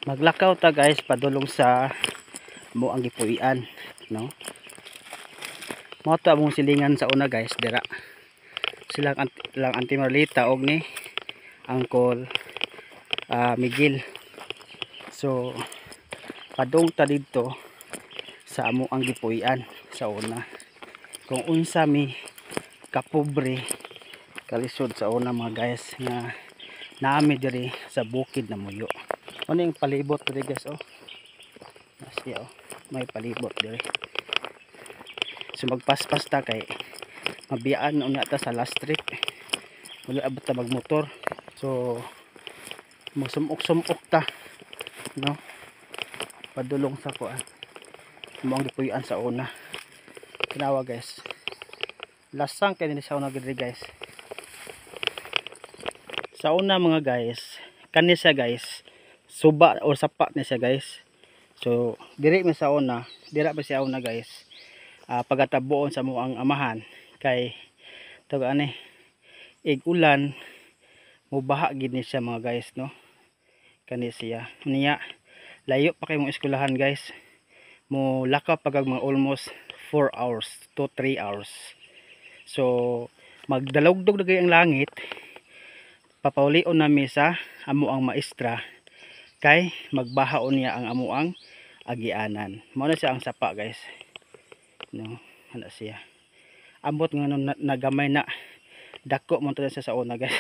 Maglakaw ta guys padulong sa mo ang gipuy-an, no? Mo ta among silingan sa una guys dira. Sila lang Auntie Marlita og ni Uncle Miguel. So padung ta didto sa amo ang gipuy-an sa una. Kung unsa mi kapobre kalisod sa una mga guys nga naami diri sa bukid na muyo. Ano yung palibot diri guys, oh. Nasiya, oh. May palibot diri. So magpaspas ta kay mabiyaan una ta sa last trip. Wala abot ta magmotor. So magsumok-sumok ta, no? Padulong sa kuan. Mo ang gipuy-an sa una. Kinawa guys. Lasang kay ni sa una diri guys. Sa una mga guys, kani siya guys. Suba or sapa ni siya guys. So diri mi sa una, dira pa siya una guys. Pagatabuon sa mo ang amahan kay tawag ani ig-ulan mo baha gid ni siya mga guys, no? Kani siya. Niya layo pa kay mong eskwelahan guys. Mo laka pagag mga almost 4 hours to 3 hours. So magdalugdog na ang langit. Papaulion nami sa amo ang maestra kay magbahaon niya ang amuang agianan. Mao na siya ang sapa guys, no? Ana siya ambot nga nagamay na dako mo to siya sa una guys.